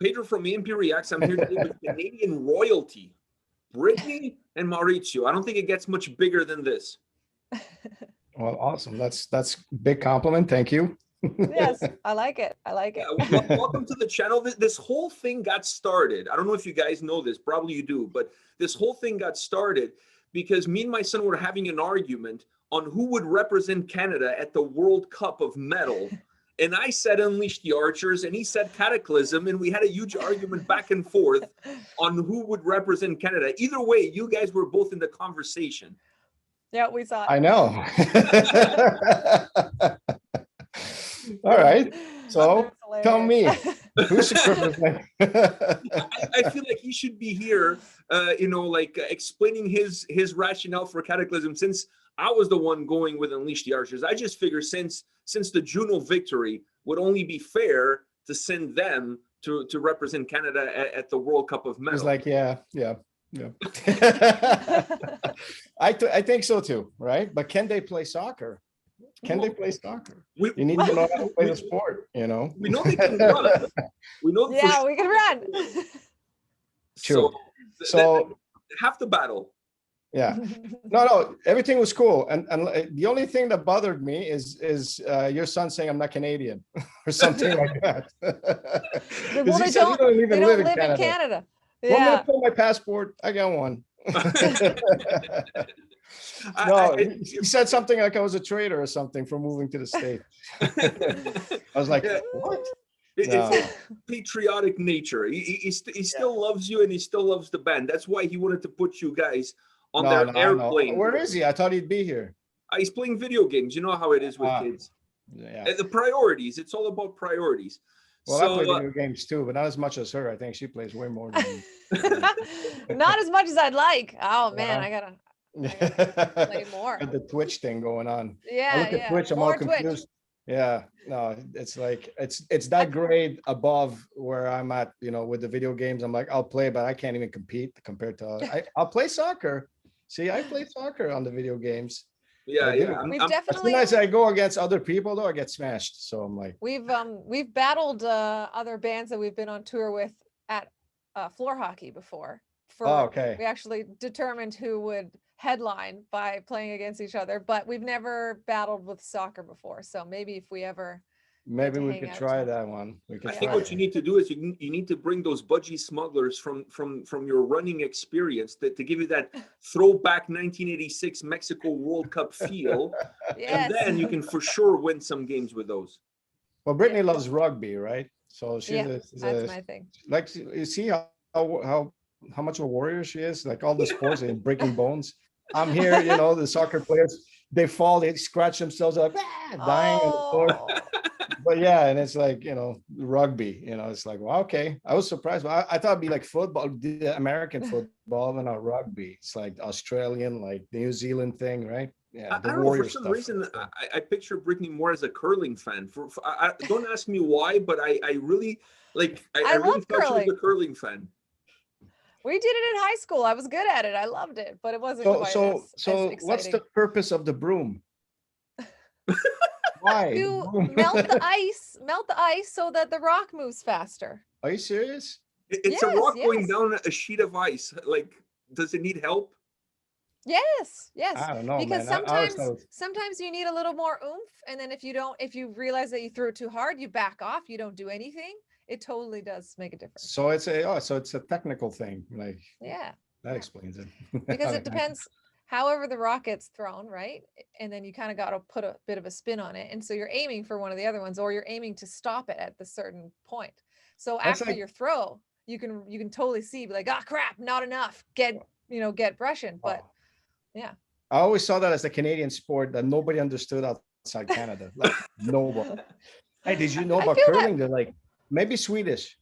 Pedro from A&P-Reacts. I'm here today with Canadian royalty, Brittney and Maurizio. I don't think it gets much bigger than this. Well, awesome. That's big compliment. Thank you. Yes, I like it. I like it. Welcome to the channel. This whole thing got started. I don't know if you guys know this, probably you do, but this whole thing got started because me and my son were having an argument on who would represent Canada at the World Cup of Metal. And I said Unleash the Archers, and he said Cataclysm, and we had a huge argument back and forth on who would represent Canada. Either way, you guys were both in the conversation. Yeah, we saw it. I know. All right. So tell me, who should represent? I feel like he should be here, explaining his rationale for Cataclysm, since I was the one going with Unleash the Archers. I just figure since the Juno victory would only be fair to send them to represent Canada at the World Cup of Metal. It's like, yeah. I think so too, right? But can they play soccer? Can they play soccer? You need to know how to play the sport, you know? We know they can run. We know we can run. True. So half the battle. Yeah. No, everything was cool. And the only thing that bothered me is your son saying I'm not Canadian or something like that. Well, they don't live in Canada. Yeah. Well, I'm going to put my passport. I got one. No, he said something like I was a traitor or something for moving to the States. I was like, what? It's patriotic nature. He still loves you, and he still loves the band. That's why he wanted to put you guys on their airplane. Where is he? I thought he'd be here. He's playing video games. You know how it is with kids. Yeah. The priorities. It's all about priorities. Well, I play video games too, but not as much as her. I think she plays way more than me. Not as much as I'd like. Oh man, I gotta play more. Got the Twitch thing going on. Yeah, I look at Twitch, I'm all confused. Twitch. Yeah, no, it's like it's that grade above where I'm at, with the video games. I'm like, I'll play, but I can't even compete compared to I'll play soccer. See, I play soccer on the video games. Yeah. Definitely. As soon as I go against other people, though, I get smashed. So I'm like, we've battled other bands that we've been on tour with at floor hockey before. Okay. We actually determined who would headline by playing against each other, but we've never battled with soccer before. So maybe if we ever. Maybe we could try that one. I think what you need to do is you need to bring those budgie smugglers from your running experience to give you that throwback 1986 Mexico World Cup feel. Yes. And then you can for sure win some games with those. Well, Brittney loves rugby, right? So she's that's my thing. Like, you see how much of a warrior she is? Like all the sports and breaking bones. I'm here, the soccer players, they fall, they scratch themselves up, dying on the floor. But yeah, and it's like, rugby, it's like, well, okay. I was surprised. But I thought it'd be like football, the American football, but not rugby. It's like Australian, like the New Zealand thing, right? Yeah, I don't know, for some reason, I picture Brittney more as a curling fan. Don't ask me why, but I really like, I really thought she was a curling fan. We did it in high school. I was good at it. I loved it, but it wasn't quite so as what's the purpose of the broom? Why? You melt the ice so that the rock moves faster. Are you serious? It's a rock going down a sheet of ice. Like, does it need help? Yes. I don't know, because man. sometimes you need a little more oomph, and then if you realize that you threw it too hard, you back off. You don't do anything. It totally does make a difference. So it's a technical thing. Like, yeah, that explains it. Because it depends. However the rock gets thrown, right? And then you kind of got to put a bit of a spin on it. And so you're aiming for one of the other ones, or you're aiming to stop it at the certain point. So after your throw, you can totally see, like, crap, not enough. Get brushing. But yeah. I always saw that as a Canadian sport that nobody understood outside Canada. Like, nobody. Hey, did you know about curling? They're like, maybe Swedish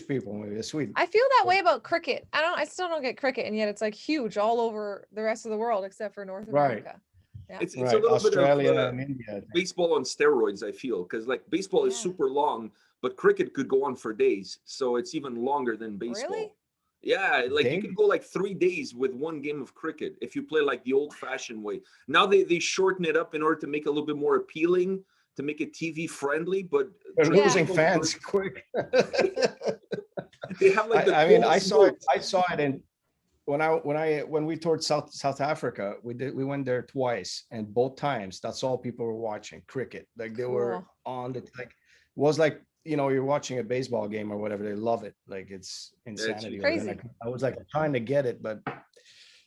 people, maybe Sweden. I feel that way about cricket. I still don't get cricket, and yet it's like huge all over the rest of the world except for North America. Yeah. It's a little Australia bit of and India. Baseball on steroids, I feel, because like baseball is super long, but cricket could go on for days, so it's even longer than baseball. Really? Yeah, like you could go like 3 days with one game of cricket if you play like the old-fashioned way. Now they shorten it up in order to make it a little bit more appealing to make it TV friendly, but They're Yeah. losing fans quick. they have like the I mean, I coolest saw it in when we toured South Africa. We went there twice, and both times that's all people were watching, cricket. Like they were Cool. on the like was like, you know, you're watching a baseball game or whatever. They love it. Like it's insanity. crazy. And I was like trying to get it, but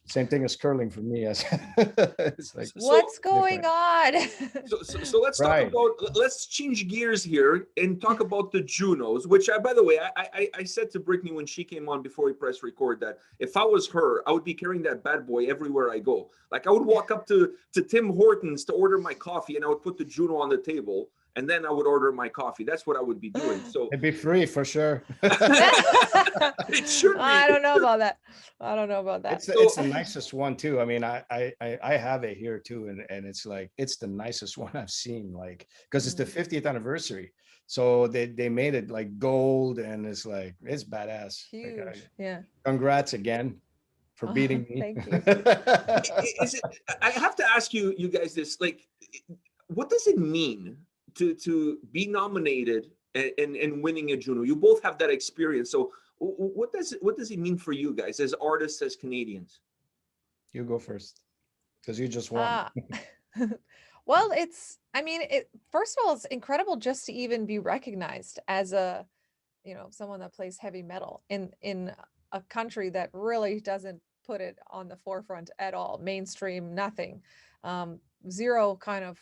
same thing as curling for me. As it's like What's going different. on? So let's talk Right. about, let's change gears here and talk about the Junos, which by the way, I said to Brittney when she came on before we press record that if I was her, I would be carrying that bad boy everywhere I go. Like I would walk up to Tim Hortons to order my coffee, and I would put the Juno on the table, and then I would order my coffee. That's what I would be doing. So It'd be free for sure. it should be. I don't know about that. I don't know about that. It's the nicest one too. I mean, I have it here too, and it's like it's the nicest one I've seen. Like because it's the 50th anniversary, so they made it like gold, and it's like it's badass. Huge. Like, Yeah. congrats again for beating me. Thank you. Is it, I have to ask you guys this, like, what does it mean to be nominated and winning a Juno? You both have that experience. So what does it mean for you guys as artists, as Canadians? You go first, because you just won. Well, I mean, first of all, it's incredible just to even be recognized as a, you know, someone that plays heavy metal in a country that really doesn't put it on the forefront at all. Mainstream, nothing, zero kind of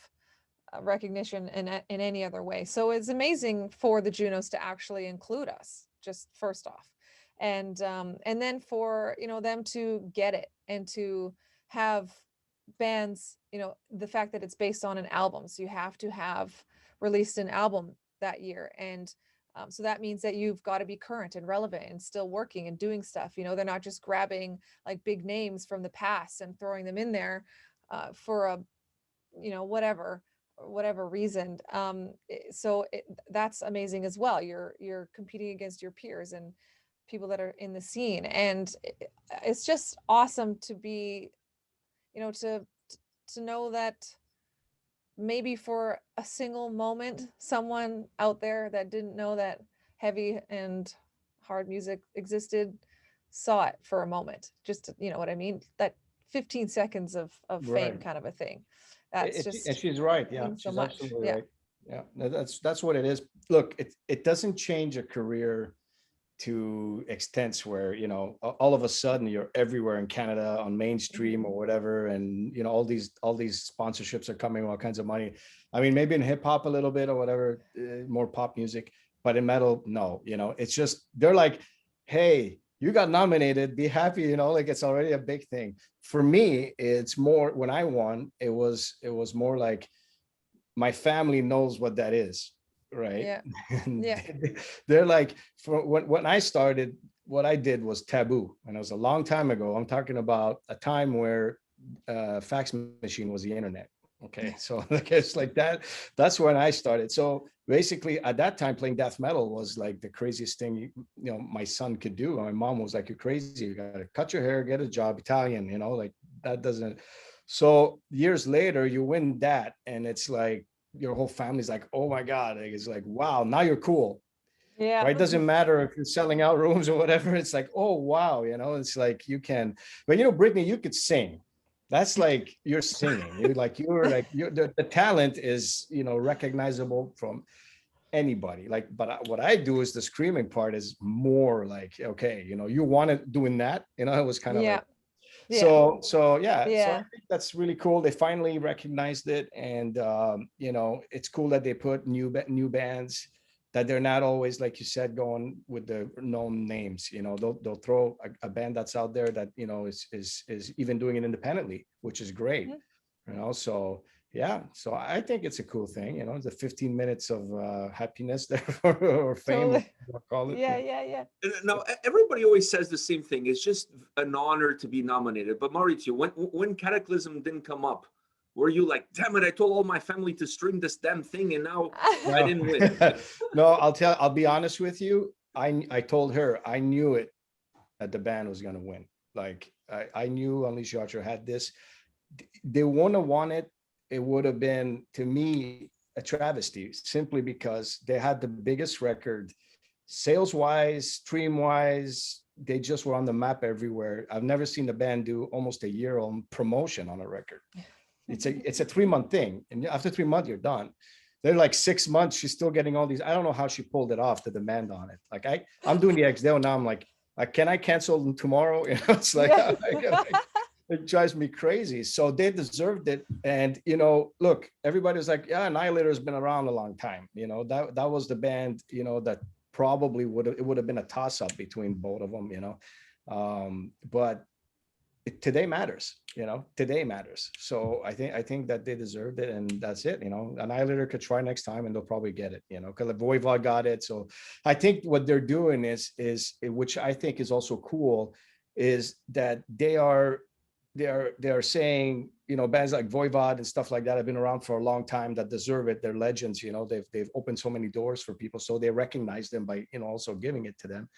recognition in any other way. So it's amazing for the Junos to actually include us, just first off, and then for, you know, them to get it and to have bands, you know, the fact that it's based on an album, so you have to have released an album that year, and so that means that you've got to be current and relevant and still working and doing stuff. You know, they're not just grabbing like big names from the past and throwing them in there for a, you know, whatever reason. That's amazing as well. You're competing against your peers and people that are in the scene, and it's just awesome to be, you know, to know that maybe for a single moment, someone out there that didn't know that heavy and hard music existed saw it for a moment, just to, you know what I mean, that 15 seconds of fame Right. kind of a thing. That's just, and she's right. Yeah, means so she's much. absolutely Yeah. right. Yeah, that's what it is. Look, it doesn't change a career to extents where, you know, all of a sudden you're everywhere in Canada on mainstream or whatever, and you know all these sponsorships are coming, all kinds of money. I mean, maybe in hip hop a little bit or whatever, more pop music, but in metal, no. You know, it's just they're like, hey, you got nominated, be happy. You know, like it's already a big thing. For me, it's more when I won. It was more like my family knows what that is, right? Yeah. And Yeah. they're like, for when I started, what I did was taboo, and it was a long time ago. I'm talking about a time where fax machine was the internet. Okay, so like it's like that. That's when I started. So basically, at that time, playing death metal was like the craziest thing you know my son could do. My mom was like, "You're crazy. You gotta cut your hair, get a job, Italian." You know, like that doesn't. So years later, you win that, and it's like your whole family's like, "Oh my God!" Like, it's like, "Wow, now you're cool." Yeah. Right? Doesn't matter if you're selling out rooms or whatever. It's like, "Oh wow," you know. It's like you can, but you know, Brittney, you could sing. That's like you're singing. The talent is, you know, recognizable from anybody. Like, but what I do is the screaming part is more like, okay, you know, you wanted doing that, you know, it was kind of Yeah. like Yeah. so yeah. So I Yeah. think that's really cool. They finally recognized it, and you know, it's cool that they put new bands, that they're not always, like you said, going with the known names. You know, they'll throw a band that's out there that, you know, is even doing it independently, which is great. Mhm. You know, so yeah, so I think it's a cool thing. You know, the 15 minutes of happiness there or fame, Totally. we'll call it. Yeah. Yeah. Yeah. Now, everybody always says the same thing. It's just an honor to be nominated. But Maurizio, when Cataclysm didn't come up, were you like, damn it, I told all my family to stream this damn thing, and now I No. didn't win? No, I'll be honest with you. I told her I knew it, that the band was gonna win. Like I knew Unleash Your Archer had this. They wouldn't have won it. It would have been, to me, a travesty simply because they had the biggest record, sales wise, stream wise. They just were on the map everywhere. I've never seen the band do almost a year on promotion on a record. It's a 3-month thing, and after 3 months you're done. They're like 6 months. She's still getting all these. I don't know how she pulled it off, the demand on it. Like I'm doing the XDale now. I'm like, can I cancel them tomorrow? You know, it's like, it drives me crazy. So they deserved it. And, you know, look, everybody's like, yeah, Annihilator's been around a long time. You know, that was the band, you know, that probably it would have been a toss up between both of them, you know. But today matters, you know, today matters. So I think that they deserved it, and that's it. You know, Annihilator could try next time and they'll probably get it, you know, because Voivod got it. So I think what they're doing is which I think is also cool, is that they are saying, you know, bands like Voivod and stuff like that have been around for a long time that deserve it. They're legends, you know, they've opened so many doors for people. So they recognize them by, you know, also giving it to them.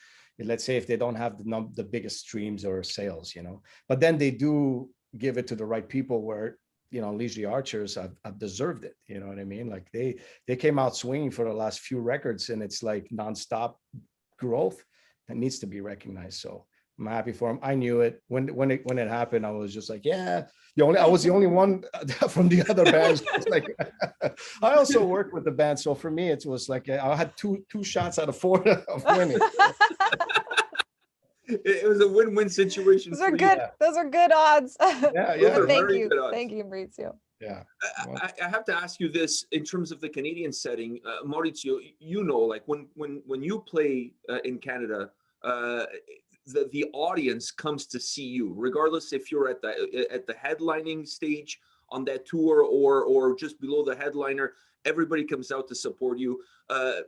Let's say if they don't have the biggest streams or sales, you know, but then they do give it to the right people where, you know, Unleash the Archers have deserved it. You know what I mean? Like they came out swinging for the last few records, and it's like nonstop growth that needs to be recognized. So I'm happy for him. I knew it when it happened. I was just like, yeah. I was the only one from the other bands. Like, I also worked with the band, so for me, it was like I had two shots out of 4 of winning. It was a win-win situation. Those are good. Those are good odds. Yeah. Thank you, Maurizio. Yeah. I have to ask you this in terms of the Canadian setting, Maurizio. You know, like when you play in Canada, the audience comes to see you, regardless if you're at the headlining stage on that tour or just below the headliner. Everybody comes out to support you.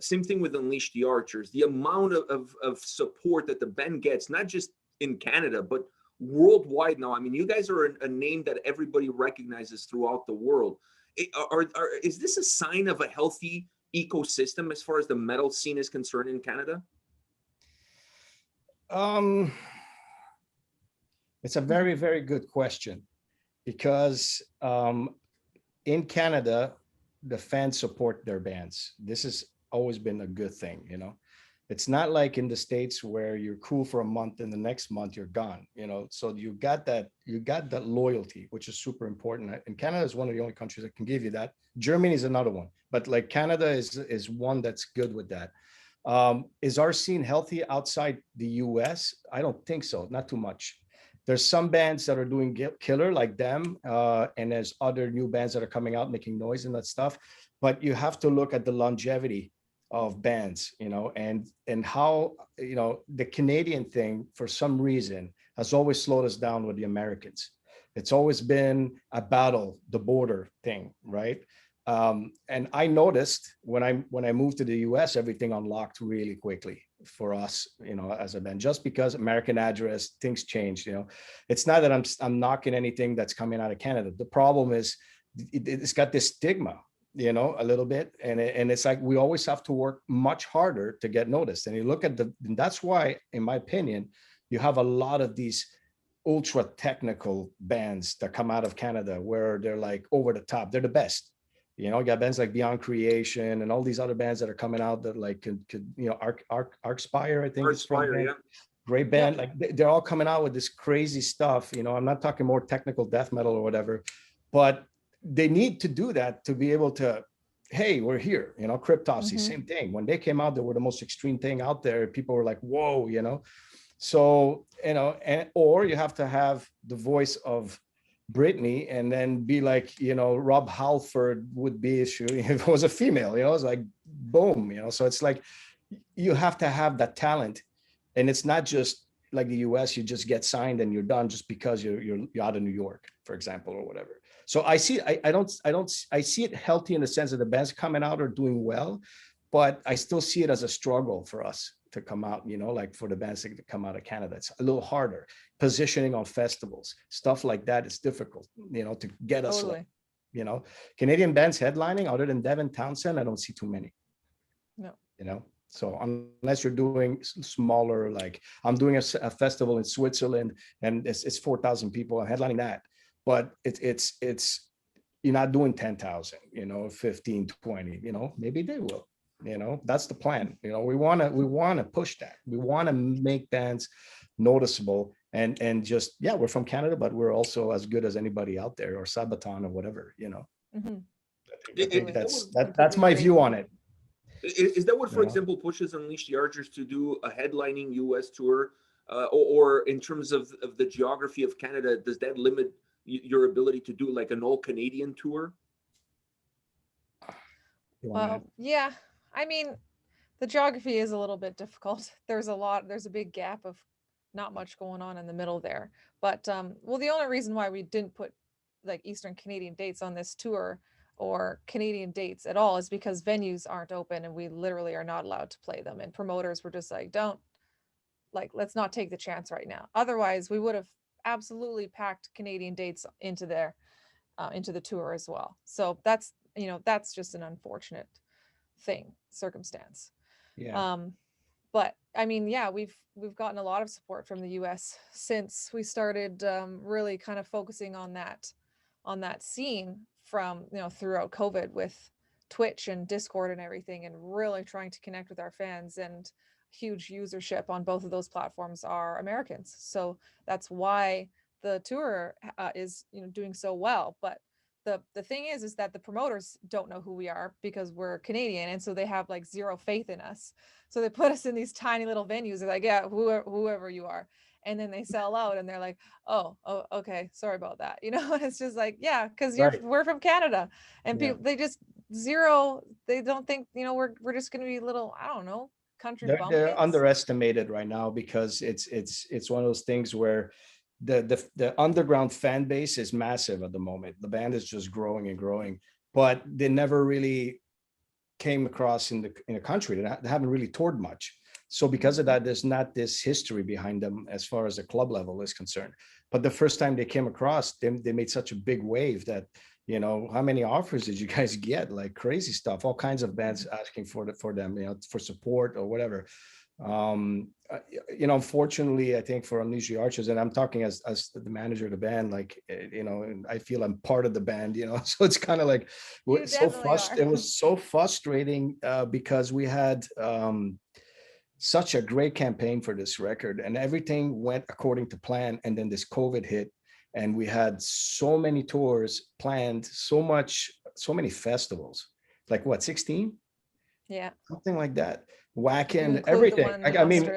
Same thing with Unleash the Archers. The amount of support that the band gets, not just in Canada, but worldwide now. I mean, you guys are a name that everybody recognizes throughout the world. Is this a sign of a healthy ecosystem as far as the metal scene is concerned in Canada? It's a very, very good question, because in Canada, the fans support their bands. This has always been a good thing, you know. It's not like in the States where you're cool for a month and the next month you're gone, you know. So you got that loyalty, which is super important. And Canada is one of the only countries that can give you that. Germany is another one, but like Canada is one that's good with that. Is our scene healthy outside the US? I don't think so, not too much. There's some bands that are doing killer like them, and there's other new bands that are coming out making noise and that stuff. But you have to look at the longevity of bands, you know, and how, you know, the Canadian thing for some reason has always slowed us down with the Americans. It's always been a battle, the border thing, right? And I noticed when I moved to the US, everything unlocked really quickly for us, you know, as a band, just because American address, things changed, you know. It's not that I'm knocking anything that's coming out of Canada. The problem is it's got this stigma, you know, a little bit. And it's like, we always have to work much harder to get noticed. And you look at and that's why, in my opinion, you have a lot of these ultra technical bands that come out of Canada where they're like over the top. They're the best. You know, you got bands like Beyond Creation and all these other bands that are coming out that like could you know, Arcspire, I think. Arcspire, yeah. Great band. Yeah. Like they're all coming out with this crazy stuff. You know, I'm not talking more technical death metal or whatever, but they need to do that to be able to, hey, we're here. You know, Cryptopsy, same thing. When they came out, they were the most extreme thing out there. People were like, whoa, you know. So, you know, or you have to have the voice of Brittney and then be like, you know, Rob Halford would be if it was a female, you know. It's like boom, you know. So it's like you have to have that talent, and it's not just like the US, you just get signed and you're done just because you're out of New York, for example, or whatever. So I see I see it healthy in the sense that the bands coming out are doing well, but I still see it as a struggle for us to come out, you know, like for the bands that come out of Canada. It's a little harder. Positioning on festivals, stuff like that is difficult, you know, to get us, Totally. You know, Canadian bands headlining other than Devin Townsend, I don't see too many. No. You know, so unless you're doing smaller, like I'm doing a festival in Switzerland and it's 4,000 people, I'm headlining that. But it's you're not doing 10,000, 15, 20, maybe they will, that's the plan. We want to push that. We want to make bands noticeable and just, yeah, we're from Canada, but we're also as good as anybody out there, or Sabaton or whatever, Mm-hmm. I think that's my view on it. Is that what, for example, pushes Unleash the Archers to do a headlining US tour? Or in terms of the geography of Canada, does that limit your ability to do like an all Canadian tour? Well, yeah, I mean, the geography is a little bit difficult. There's a big gap of not much going on in the middle there. But well, the only reason why we didn't put like Eastern Canadian dates on this tour or Canadian dates at all is because venues aren't open and we literally are not allowed to play them. And promoters were just like, let's not take the chance right now. Otherwise, we would have absolutely packed Canadian dates into the tour as well. So that's just an unfortunate circumstance. Yeah. But I mean, yeah, we've gotten a lot of support from the US since we started really kind of focusing on that scene from throughout COVID with Twitch and Discord and everything, and really trying to connect with our fans. And huge usership on both of those platforms are Americans, so that's why the tour is doing so well. But the thing is that the promoters don't know who we are because we're Canadian, and so they have like zero faith in us. So they put us in these tiny little venues. They're like, yeah, whoever you are. And then they sell out and they're like, oh, okay, sorry about that. And it's just like, yeah, because we're from Canada. And people, they just they don't think, we're just going to be little, I don't know, country bumpkins. They're underestimated right now because it's one of those things where the underground fan base is massive at the moment. The band is just growing and growing, but they never really came across in the country. They haven't really toured much. So because of that, there's not this history behind them as far as the club level is concerned. But the first time they came across, they made such a big wave that, how many offers did you guys get? Like crazy stuff, all kinds of bands asking for them, for support or whatever. Unfortunately, I think for Unleash the Archers, and I'm talking as the manager of the band, like, and I feel I'm part of the band, so it's kind of like, it was so frustrating because we had such a great campaign for this record and everything went according to plan. And then this COVID hit and we had so many tours planned, so many festivals, like what, 16? Yeah. Something like that. Whacking everything. I mean,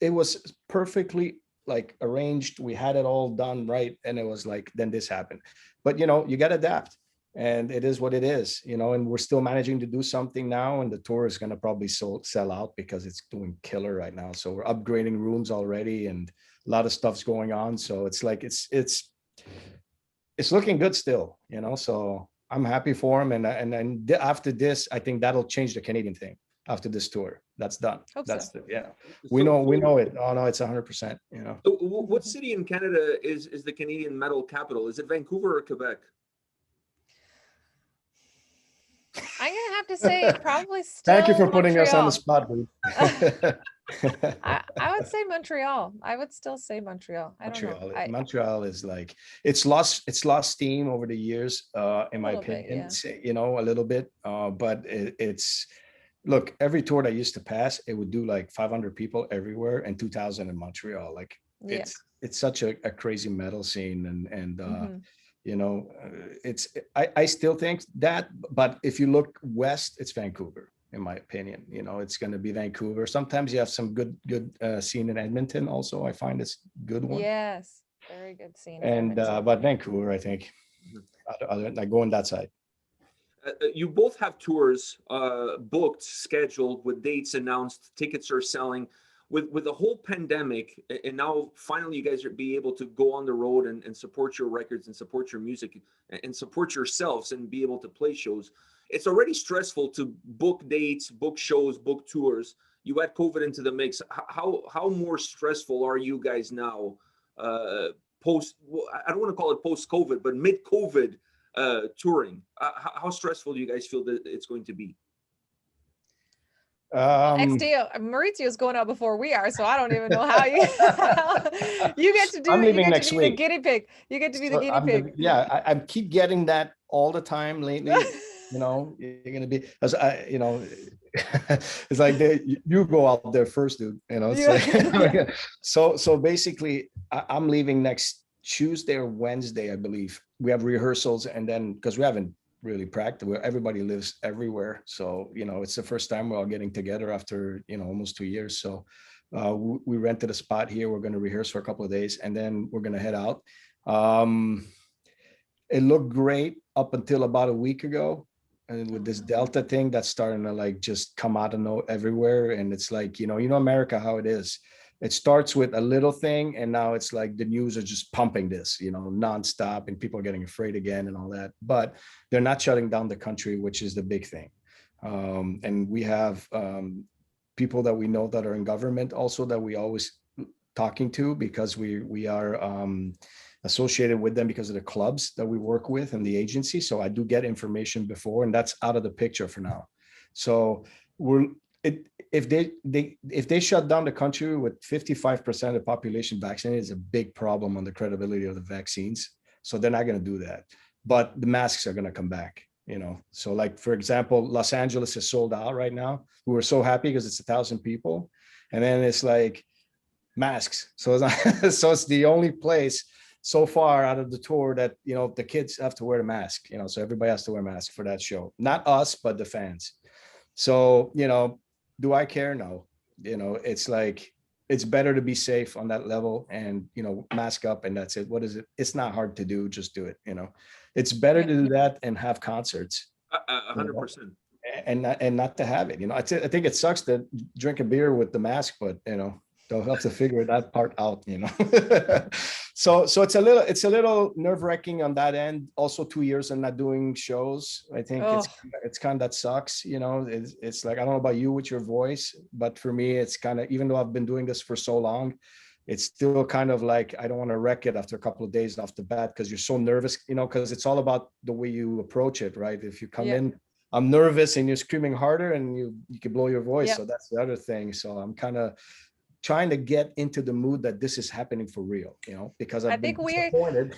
it was perfectly like arranged. We had it all done right. And it was like, then this happened. But, you got to adapt. And it is what it is, and we're still managing to do something now. And the tour is going to probably sell out because it's doing killer right now. So we're upgrading rooms already and a lot of stuff's going on. So it's like, it's looking good still, so I'm happy for him. And then after this, I think that'll change the Canadian thing after this tour. That's done. We know it. Oh no, it's 100%, So what city in Canada is the Canadian metal capital? Is it Vancouver or Quebec? I'm gonna have to say probably still. Thank you for putting Montreal. us on the spot, dude. I would say Montreal. I would still say Montreal. I don't know. Montreal is like it's lost steam over the years, in my opinion. A little bit. But it's look, every tour that used to pass, it would do like 500 people everywhere and 2,000 in Montreal. Like it's such a crazy metal scene and I still think that, but if you look west, it's Vancouver, in my opinion. It's going to be Vancouver. Sometimes you have some good scene in Edmonton also. I find it's a good one. Yes, very good scene. And but Vancouver, I think, like going that side. You both have tours booked, scheduled, with dates announced, tickets are selling. With the whole pandemic, and now finally you guys are be able to go on the road and support your records and support your music and support yourselves and be able to play shows. It's already stressful to book dates, book shows, book tours. You add COVID into the mix. How more stressful are you guys now? Post, I don't want to call it post-COVID, but mid-COVID touring. How stressful do you guys feel that it's going to be? Maurizio's going out before we are, so I don't even know how you you get to do. I'm leaving you get next to be week. the guinea pig. You get to be the So guinea pig. I keep getting that all the time lately. You know, you're gonna be, as I, you know, it's like you go out there first, dude. You know, Yeah. so basically, I'm leaving next Tuesday or Wednesday, I believe. We have rehearsals, and then because we haven't really practiced, where everybody lives everywhere, so you know, it's the first time we're all getting together after almost 2 years. So we rented a spot here. We're going to rehearse for a couple of days, and then we're going to head out. Um, it looked great up until about a week ago, and with this Delta thing that's starting to like just come out of everywhere, and it's like America, how it is. It starts with a little thing, and now it's like the news are just pumping this nonstop, and people are getting afraid again and all that. But they're not shutting down the country, which is the big thing. And we have people that we know that are in government also that we always talking to, because we are associated with them because of the clubs that we work with and the agency. So I do get information before, and that's out of the picture for now. So if they shut down the country with 55% of the population vaccinated, is a big problem on the credibility of the vaccines. So they're not going to do that. But the masks are going to come back. So like, for example, Los Angeles is sold out right now. We were so happy because it's 1,000 people, and then it's like masks. So it's the only place so far out of the tour that the kids have to wear a mask. So everybody has to wear a mask for that show. Not us, but the fans. So do I care? No. It's like, it's better to be safe on that level, and mask up, and that's it. What is it? It's not hard to do. Just do it. It's better to do that and have concerts. 100%. And not to have it. I think it sucks to drink a beer with the mask, but they'll have to figure that part out. So it's a little nerve-wracking on that end. Also, 2 years and not doing shows. I think it's kind of, that sucks. It's like, I don't know about you with your voice, but for me, it's kind of, even though I've been doing this for so long, it's still kind of like, I don't want to wreck it after a couple of days off the bat, because you're so nervous, because it's all about the way you approach it, right? If you come in, I'm nervous, and you're screaming harder, and you can blow your voice. So that's the other thing. So I'm kind of trying to get into the mood that this is happening for real, because I think disappointed.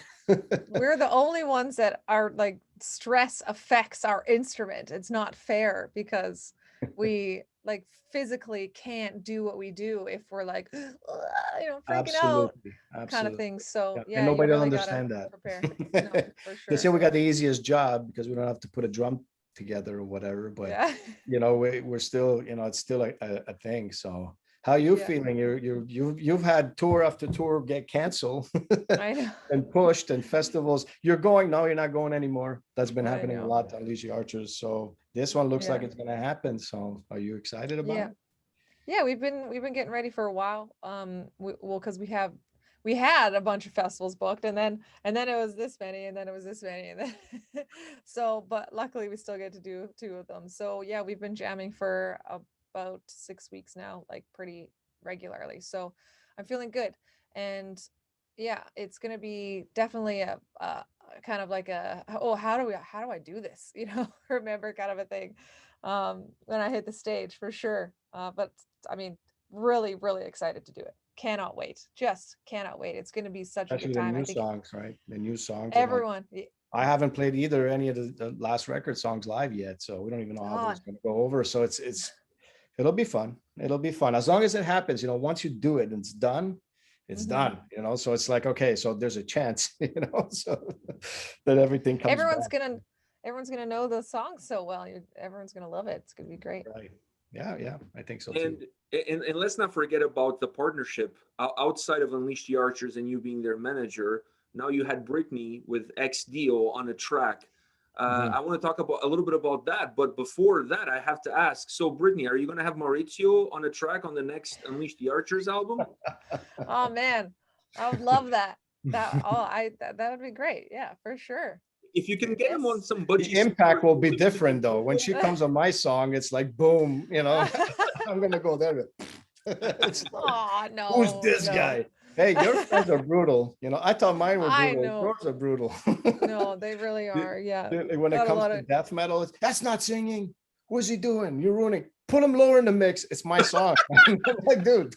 We're the only ones that are like, stress affects our instrument. It's not fair, because we like physically can't do what we do if we're like, freaking out kind of thing. So and nobody will understand that. Prepare. No, for sure. They say we got the easiest job because we don't have to put a drum together or whatever, but we're still, it's still a thing. So how are you feeling? You've had tour after tour get canceled I know. and pushed, and festivals. You're going? No, you're not going anymore. That's been happening a lot to Unleash the Archers. So this one looks like it's going to happen. So are you excited about it? Yeah, we've been getting ready for a while. Because we had a bunch of festivals booked, and then it was this many, and then it was this many, and then so, but luckily we still get to do 2 of them. So yeah, we've been jamming for about 6 weeks now, like pretty regularly. So I'm feeling good, and yeah, it's gonna be definitely a kind of like how do I do this? Remember kind of a thing when I hit the stage, for sure. But I mean, really, really excited to do it. Cannot wait. Just cannot wait. It's going to be such a good time. The new songs, right? The new songs. Everyone. I haven't played any of the last record songs live yet, so we don't even know how it's going to go over. So it'll be fun. It'll be fun as long as it happens. Once you do it and it's done, it's done. So it's like, okay, so there's a chance. So that everything comes. Everyone's gonna know the song so well. Everyone's gonna love it. It's gonna be great. Right. Yeah, I think so too. And let's not forget about the partnership outside of Unleash the Archers and you being their manager. Now you had Brittney with X Dio on a track. I want to talk a little bit about that, but before that, I have to ask. So, Brittney, are you going to have Maurizio on a track on the next Unleash the Archers album? Oh man, I would love that. That would be great. Yeah, for sure. If you can get him on somebody, the impact will be different though. When she comes on my song, it's like boom. I'm gonna go there. No. Who's this guy? Hey, your fans are brutal. I thought mine were brutal. Yours are brutal. No, they really are. Yeah. When it comes to death metal, that's not singing. What's he doing? You're ruining. Put him lower in the mix. It's my song. I'm like, dude,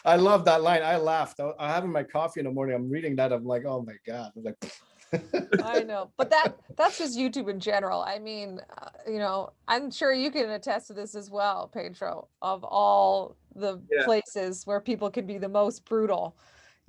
I love that line. I laughed. I'm having my coffee in the morning. I'm reading that. I'm like, oh my God. I'm like, I know, but that's just YouTube in general. I mean, you know, I'm sure you can attest to this as well, Pedro, of all the Yeah. places where people can be the most brutal.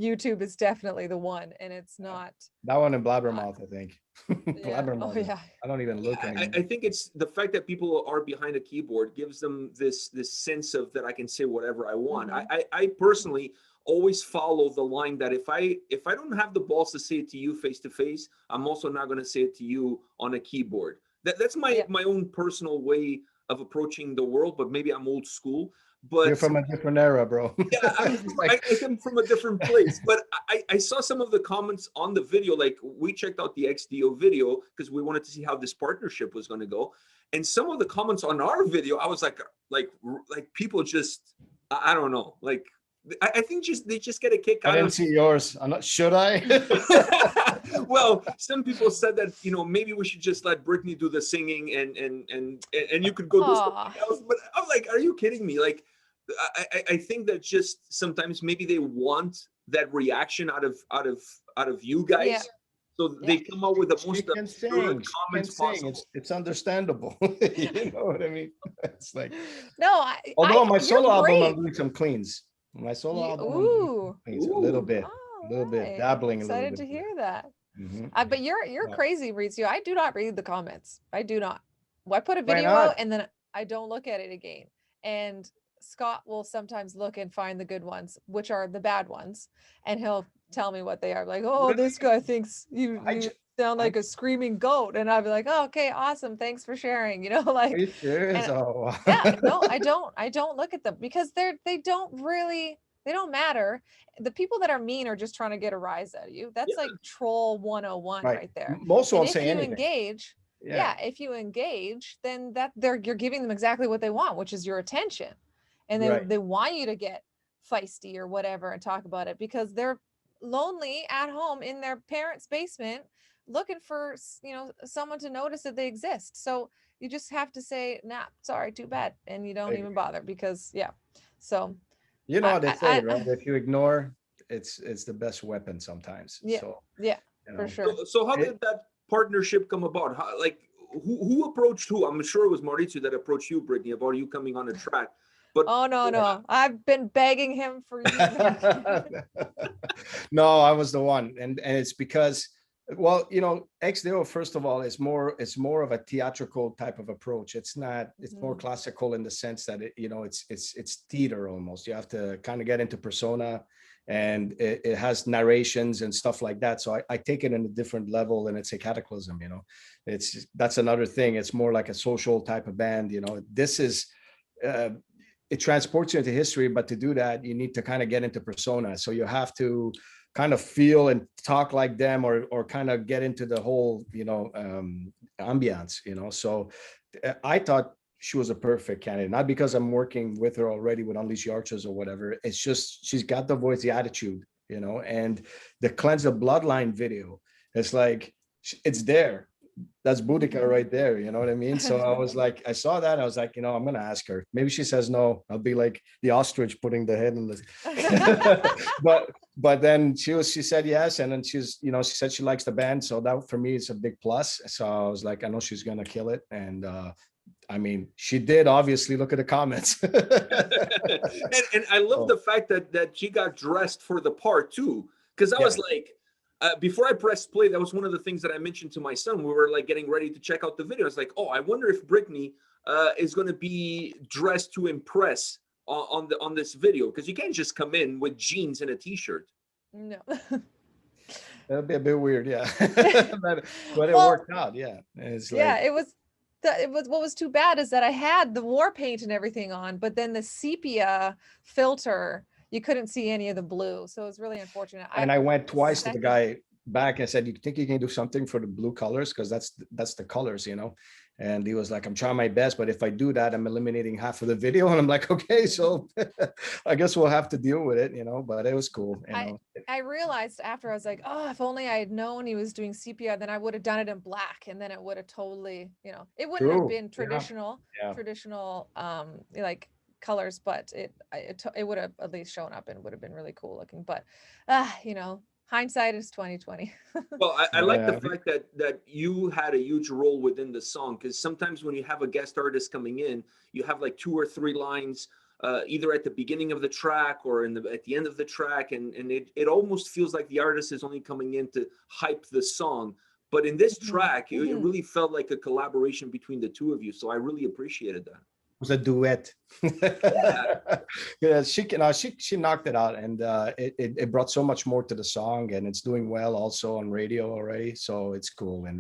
YouTube is definitely the one, and it's not. that one in Blabbermouth, I think. Yeah. Oh Blabbermouth. yeah. I don't even look anymore. I think it's the fact that people are behind a keyboard gives them this sense of that I can say whatever I want. I personally always follow the line that if I don't have the balls to say it to you face to face, I'm also not going to say it to you on a keyboard. That's my own personal way of approaching the world, but maybe I'm old school. But you're from a different era, bro. yeah, I am from a different place. But I saw some of the comments on the video. Like, we checked out the XDO video because we wanted to see how this partnership was going to go. And some of the comments on our video, I was like people just, I don't know. Like, I think they just get a kick out of. I didn't see yours. I'm not. Should I? Well, some people said that, you know, maybe we should just let Brittney do the singing and you could go do something else. But I'm like, are you kidding me? Like, I think that just sometimes maybe they want that reaction out of you guys. Yeah. So they come up with the most absurd comments possible. It's understandable. You know what I mean? It's like, no. Although my solo album, I'm doing some cleans. My solo album, cleans a little bit, dabbling. Excited to hear that. But you're crazy, Maurizio. I do not read the comments. I do not. I put a video out and then I don't look at it again. And Scott will sometimes look and find the good ones, which are the bad ones, and he'll tell me what they are. Like, oh, this guy thinks you sound like a screaming goat, and I'll be like, oh, okay, awesome, thanks for sharing. You know, like, yeah, no, I don't look at them because they don't matter. The people that are mean are just trying to get a rise out of you. That's like troll 101 right there. Most won't say anything. Engage, if you engage, then you're giving them exactly what they want, which is your attention. And they want you to get feisty or whatever and talk about it because they're lonely at home in their parents' basement looking for, you know, someone to notice that they exist. So you just have to say, nah, sorry, too bad. And you don't even bother because, So, you know what they say, right? If you ignore, it's the best weapon sometimes. Yeah. So, for sure. So how did that partnership come about? How, like, who approached who? I'm sure it was Maurizio that approached you, Brittney, about you coming on a track. But no, I've been begging him for years. No, I was the one, and it's because, well, you know, XDO, first of all, it's more of a theatrical type of approach. It's not. It's more classical in the sense that it's theater almost. You have to kind of get into persona, and it has narrations and stuff like that. So I take it in a different level, and it's a cataclysm. You know, that's another thing. It's more like a social type of band. You know, this is. It transports you into history, but to do that, you need to kind of get into persona. So you have to kind of feel and talk like them, or kind of get into the whole, ambiance, So I thought she was a perfect candidate, not because I'm working with her already with Unleash the Archers or whatever. It's just, she's got the voice, the attitude, and the Cleanse the Bloodline video. It's like, it's there. That's Boudicca right there. You know what I mean? So I was like, I saw that. I was like, I'm going to ask her. Maybe she says no. I'll be like the ostrich putting the head in the, but then she said yes. And then she said she likes the band. So that for me is a big plus. So I was like, I know she's going to kill it. And, I mean, she did, obviously. Look at the comments. and I love the fact that she got dressed for the part too. Because I was like, before I pressed play, that was one of the things that I mentioned to my son. We were like getting ready to check out the video. I was like, oh, I wonder if Brittney is going to be dressed to impress on this video, because you can't just come in with jeans and a t-shirt. No. That'd be a bit weird, yeah. but it worked out, yeah. It's like, it was what was too bad is that I had the war paint and everything on, but then the sepia filter, you couldn't see any of the blue. So it was really unfortunate. And I went twice to the guy back and said, "You think you can do something for the blue colors? Because that's the colors, you know." And he was like, "I'm trying my best, but if I do that, I'm eliminating half of the video." And I'm like, "Okay, so I guess we'll have to deal with it, you know." But it was cool, you know. I realized after, I was like, oh, if only I had known he was doing sepia, then I would have done it in black, and then it would have totally, you know, it wouldn't have True. been traditional, Yeah. like colors, but it would have at least shown up and would have been really cool looking. But you know, hindsight is 2020. Well, I like the Yeah. fact that you had a huge role within the song, because sometimes when you have a guest artist coming in, you have like 2 or 3 lines, either at the beginning of the track or at the end of the track, and it almost feels like the artist is only coming in to hype the song. But in this track, it really felt like a collaboration between the two of you. So I really appreciated that. Was a duet. Yeah, she knocked it out, and it brought so much more to the song, and it's doing well also on radio already. So it's cool, and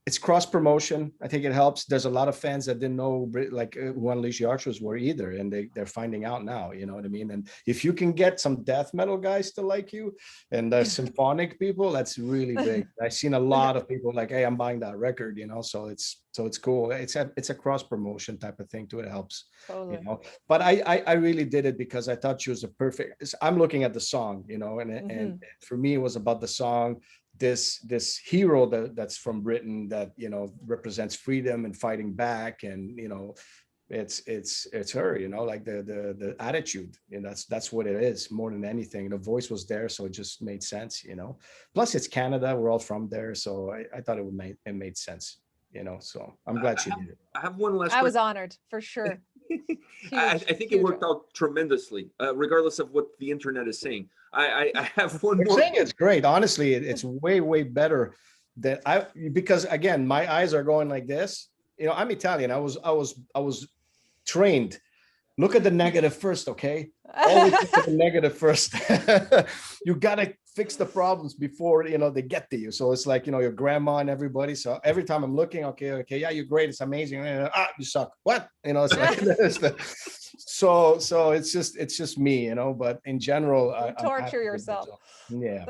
it's cross promotion. I think it helps. There's a lot of fans that didn't know like who Unleash the Archers were either, and they're finding out now. You know what I mean? And if you can get some death metal guys to like you, and symphonic people, that's really big. I've seen a lot of people like, "Hey, I'm buying that record," you know. So it's cool. It's a cross promotion type of thing too. It helps, Totally. you know. But I really did it because I thought she was a perfect. I'm looking at the song, you know, and for me it was about the song. This hero that's from Britain that, you know, represents freedom and fighting back, and you know, it's her, you know, like the attitude, and that's what it is more than anything. The voice was there, so it just made sense, you know. Plus it's Canada, we're all from there, so I thought it made sense, you know. So I'm glad she did it. I have one last I was question. honored for sure. I think it worked out tremendously, regardless of what the internet is saying. I have one They're more. saying it's great. Honestly, it's way better than because again, my eyes are going like this. You know, I'm Italian. I was trained. Look at the negative first, okay? Always look at the negative first. You gotta fix the problems before, you know, they get to you. So it's like, you know, your grandma and everybody. So every time I'm looking, okay, yeah, you're great, it's amazing. You suck. What? You know, it's like so it's just me, you know. But in general, You torture yourself. Yeah.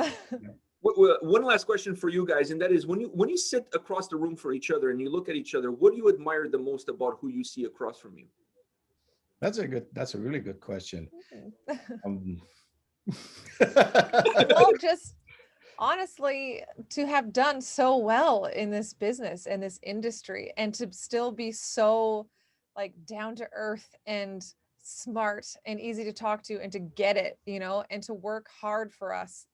One last question for you guys, and that is, when you sit across the room for each other and you look at each other, what do you admire the most about who you see across from you? That's a really good question. Well, just honestly, to have done so well in this business and this industry, and to still be so like down to earth and smart and easy to talk to, and to get it, you know, and to work hard for us.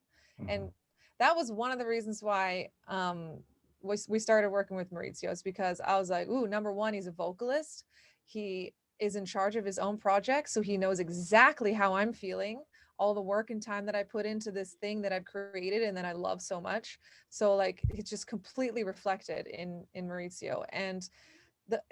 And that was one of the reasons why we started working with Maurizio, is because I was like, ooh, number one, he's a vocalist. He is in charge of his own project, so he knows exactly how I'm feeling, all the work and time that I put into this thing that I've created and that I love so much. So like, it's just completely reflected in Maurizio, and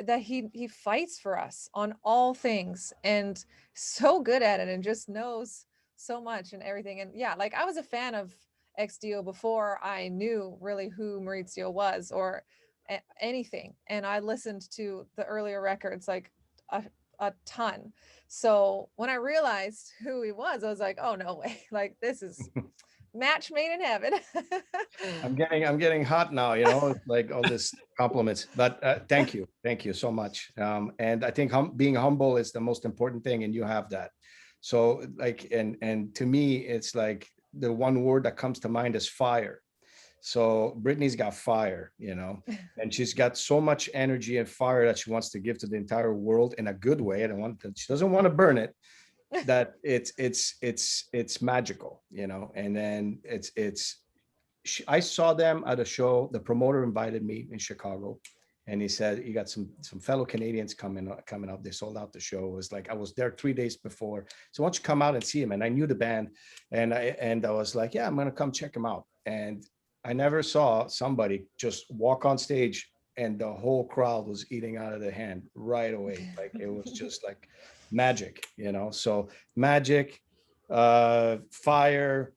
that he fights for us on all things, and so good at it, and just knows so much and everything. And yeah, like I was a fan of XDO before I knew really who Maurizio was, or anything. And I listened to the earlier records like a ton. So when I realized who he was, I was like, oh no way, like this is match made in heaven. I'm getting hot now, you know, like all this compliments. But thank you so much. And I think being humble is the most important thing, and you have that. So like, and to me, it's like the one word that comes to mind is fire. So Brittney's got fire, you know, and she's got so much energy and fire that she wants to give to the entire world in a good way. She doesn't want to burn it. That it's magical, you know. And then I saw them at a show. The promoter invited me in Chicago, and he said, "You got some fellow Canadians coming up. They sold out the show." It was like I was there 3 days before, so why don't you come out and see him? And I knew the band, and I was like, "Yeah, I'm gonna come check him out." And I never saw somebody just walk on stage and the whole crowd was eating out of their hand right away. Like it was just like magic, you know. So magic, fire,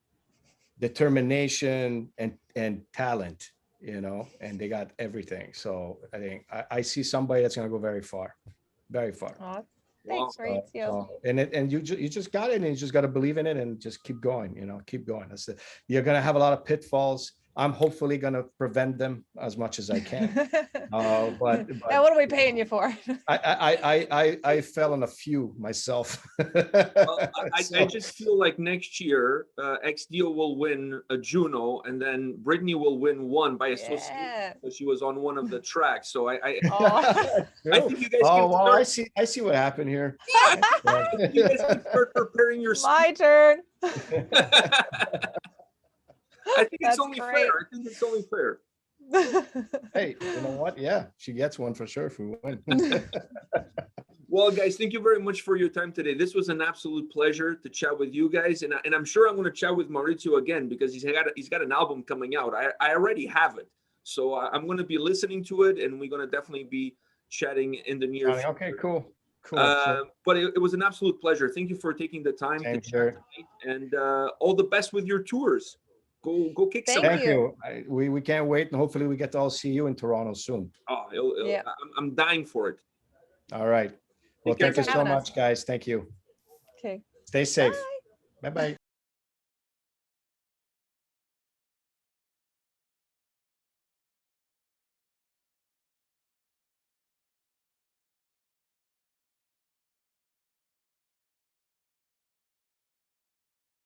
determination, and talent, you know, and they got everything. So I think I see somebody that's going to go very far, very far. Oh, Thanks, Wow. Maurizio. And you just got it, and you just got to believe in it and just keep going. Keep going. You're gonna have a lot of pitfalls. I'm hopefully gonna prevent them as much as I can. But Now, what are we paying you for? I fell on a few myself. I just feel like next year, XDO will win a Juno, and then Brittney will win one by association. Yeah. So she was on one of the tracks. So I Oh. think you guys Oh, can well, start. I see what happened here. I think you guys can start preparing your. My turn. I think it's That's only great. fair. I think it's only fair. Hey, you know what? Yeah, she gets one for sure if we win. Well, guys, thank you very much for your time today. This was an absolute pleasure to chat with you guys, and I'm sure I'm going to chat with Maurizio again because he's got an album coming out. I already have it, so I'm going to be listening to it, and we're going to definitely be chatting in the near future. Okay, cool. But it was an absolute pleasure. Thank you for taking the time to chat tonight, and all the best with your tours. Go kick some. Thank you. We can't wait, and hopefully we get to all see you in Toronto soon. Oh, Yeah. I'm dying for it. All right. Well, thank you so much, guys. Thank you. Okay. Stay safe. Bye-bye.